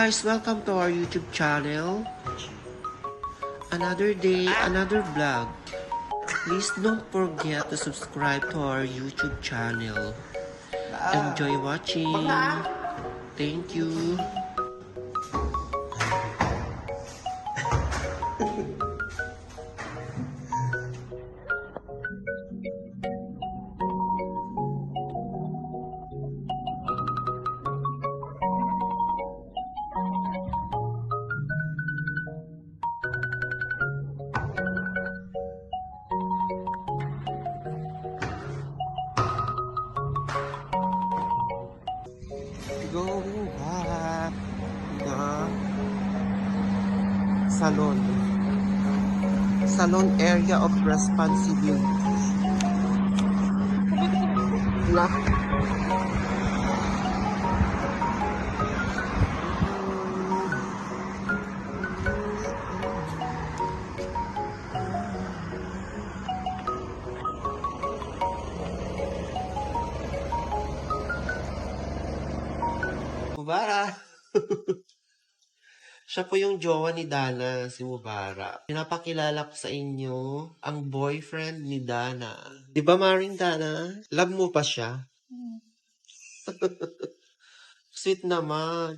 guys, welcome to our YouTube channel. Another day, another vlog. Please don't forget to subscribe to our YouTube channel. Enjoy watching. Thank you. Going back the salon area of responsibility. Na. Mubara. Siya po yung jowa ni Dana, si Mubara. Pinapakilala ko sa inyo ang boyfriend ni Dana. Di ba, Maring Dana? Love mo pa siya? Sweet naman.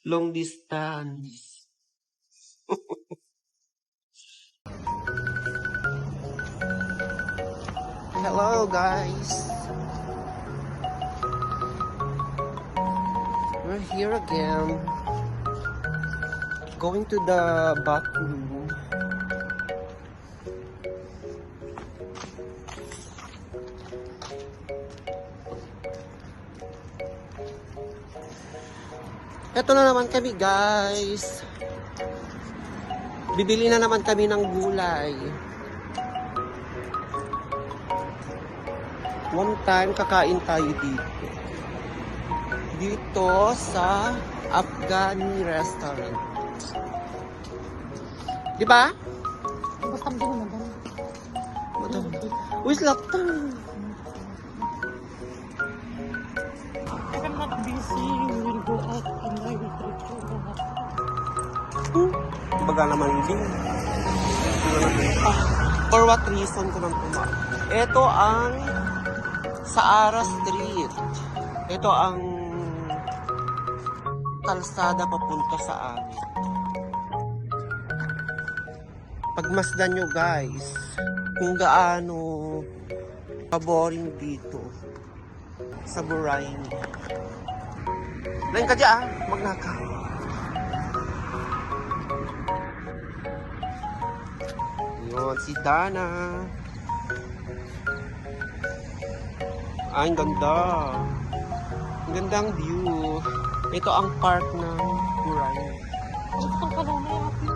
Long distance. Hello, guys. We're here again. Going to the bathroom. Ito na naman kami, guys. Bibili na naman kami ng gulay. One time kakain tayo dito sa Afghani restaurant. Di ba? Basta din naman. Madam. Uy, laptop. If I'm not busy, we will go out and I will treat you. Baga naman din. For what reason ko nang pumunta? Ito ang Saara Street. Ito ang kalsada papunta sa amin. Pagmasdan nyo, guys, kung gaano kaboring dito sa Burain. Lain ka dyan, magnaka. Yun, si Dana. Ay, ang ganda. Ang gandang view. Ito ang park ng Burain. Ito ang kalona yung api.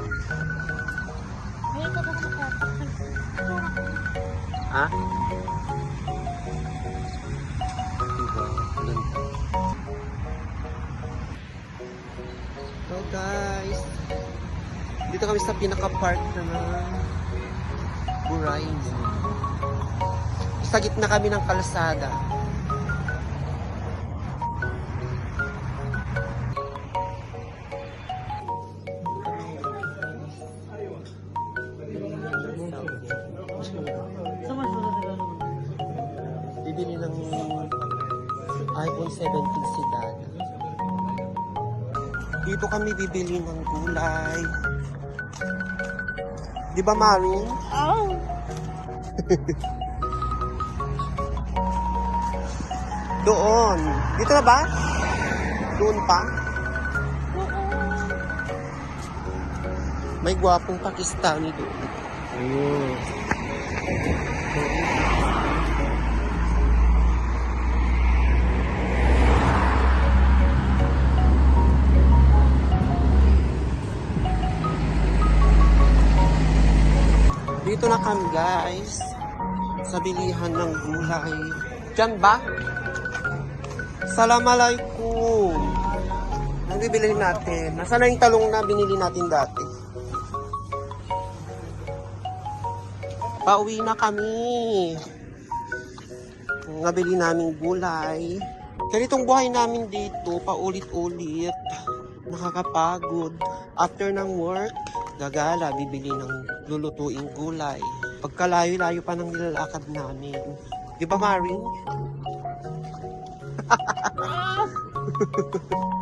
Ay, ito ang nakapit. Ha? Diba? Ganda. So guys, dito kami sa pinaka-park na Burain. Sa gitna kami ng kalsada. Bibili ng iPhone 17 si Dana. Dito kami bibili ng gulay. Di ba, Maring? Oh! Doon. Dito na ba? Doon pa? May gwapong Pakistani doon. Ayun. Dito na kami, guys. Sa bilihan ng gulay. Diyan ba? Assalamualaikum. Ano bibilihin natin? Nasaan na yung talong na binili natin dati? Pauwi na kami. Nabili namin gulay. Ganitong buhay namin dito, paulit-ulit. Nakakapagod. After ng work, gagala, bibili ng lulutuing gulay. Pagkalayo-layo pa ng nilalakad namin. Di ba, Maring?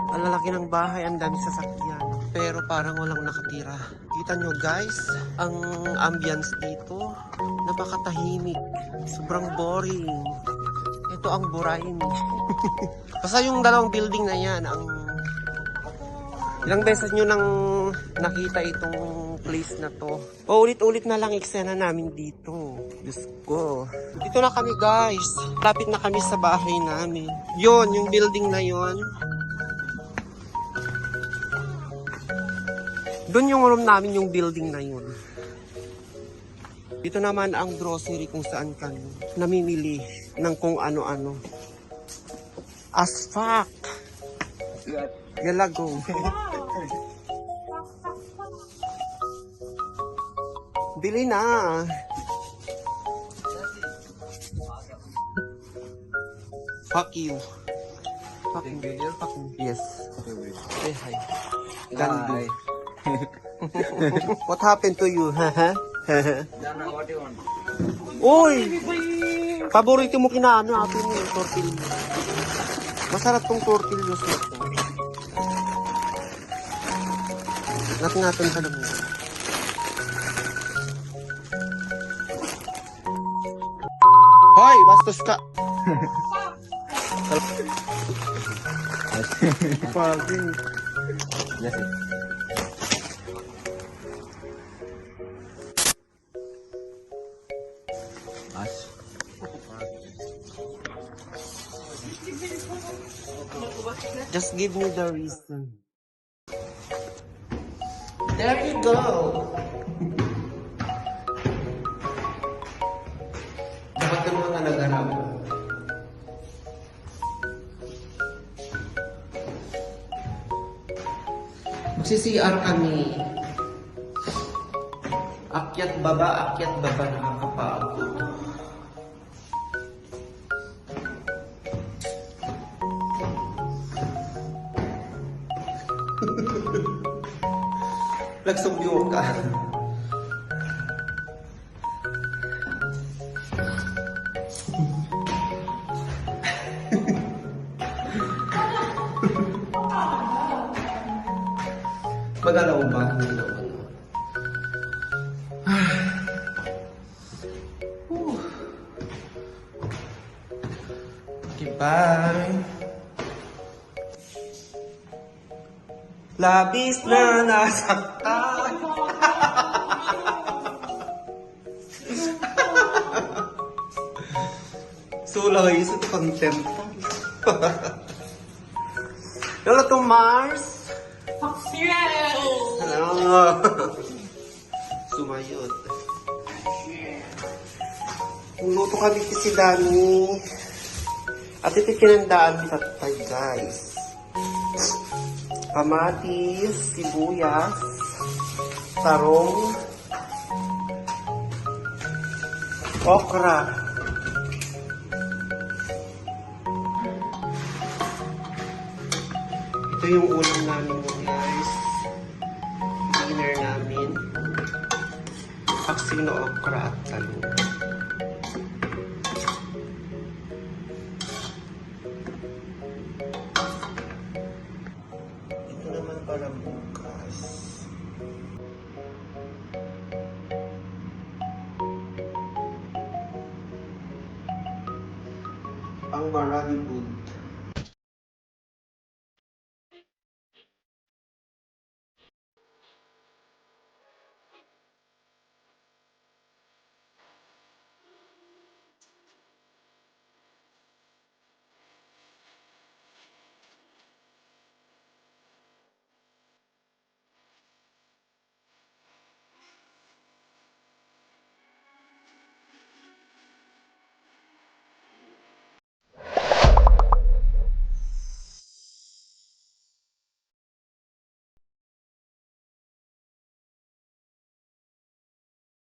Ang lalaki ng bahay, ang dami sasakyan. Pero parang walang nakatira. Kita nyo guys, ang ambience dito, napakatahimik. Sobrang boring. Ito ang burahin. Basta yung dalawang building na yan, ilang beses nyo nang nakita itong place na to. Paulit-ulit na lang eksena namin dito. Diyos ko. Dito na kami guys. Lapit na kami sa bahay namin. Yon, yung building na yon. Doon yung room namin, yung building na yun. Dito naman ang grocery kung saan kami namimili ng kung ano-ano. As fuck! Galago. Bili na. Fuck you. Fuck you. Fuck you. Yes. Say hi. Gandhi. What happened to you? Haha. What do you want? Uy! Paborito mo kinaano atin yung tortillo. Masarap tong tortillos na to. Natin sa loob. Hoy! Bastos ka! Pagin. Yes. Just give me the reason. There you go. Dapat ka mga nag-arap. Magsi-CR kami. Akyat baba, nakakapagod. Nagsubyo ka. Magalaw ba? Okay, bye. Labis na nasaktan. Sulay sa content. Hello to Mars. Hello. Sumayot. Luto kami si Dani. At ito kinandaan sa tatay guys. Kamatis, sibuyas, tarong, okra. Ito yung ulam namin guys. Dinner namin. Paksino, okra at talong. Para bukas. Ang Marami Food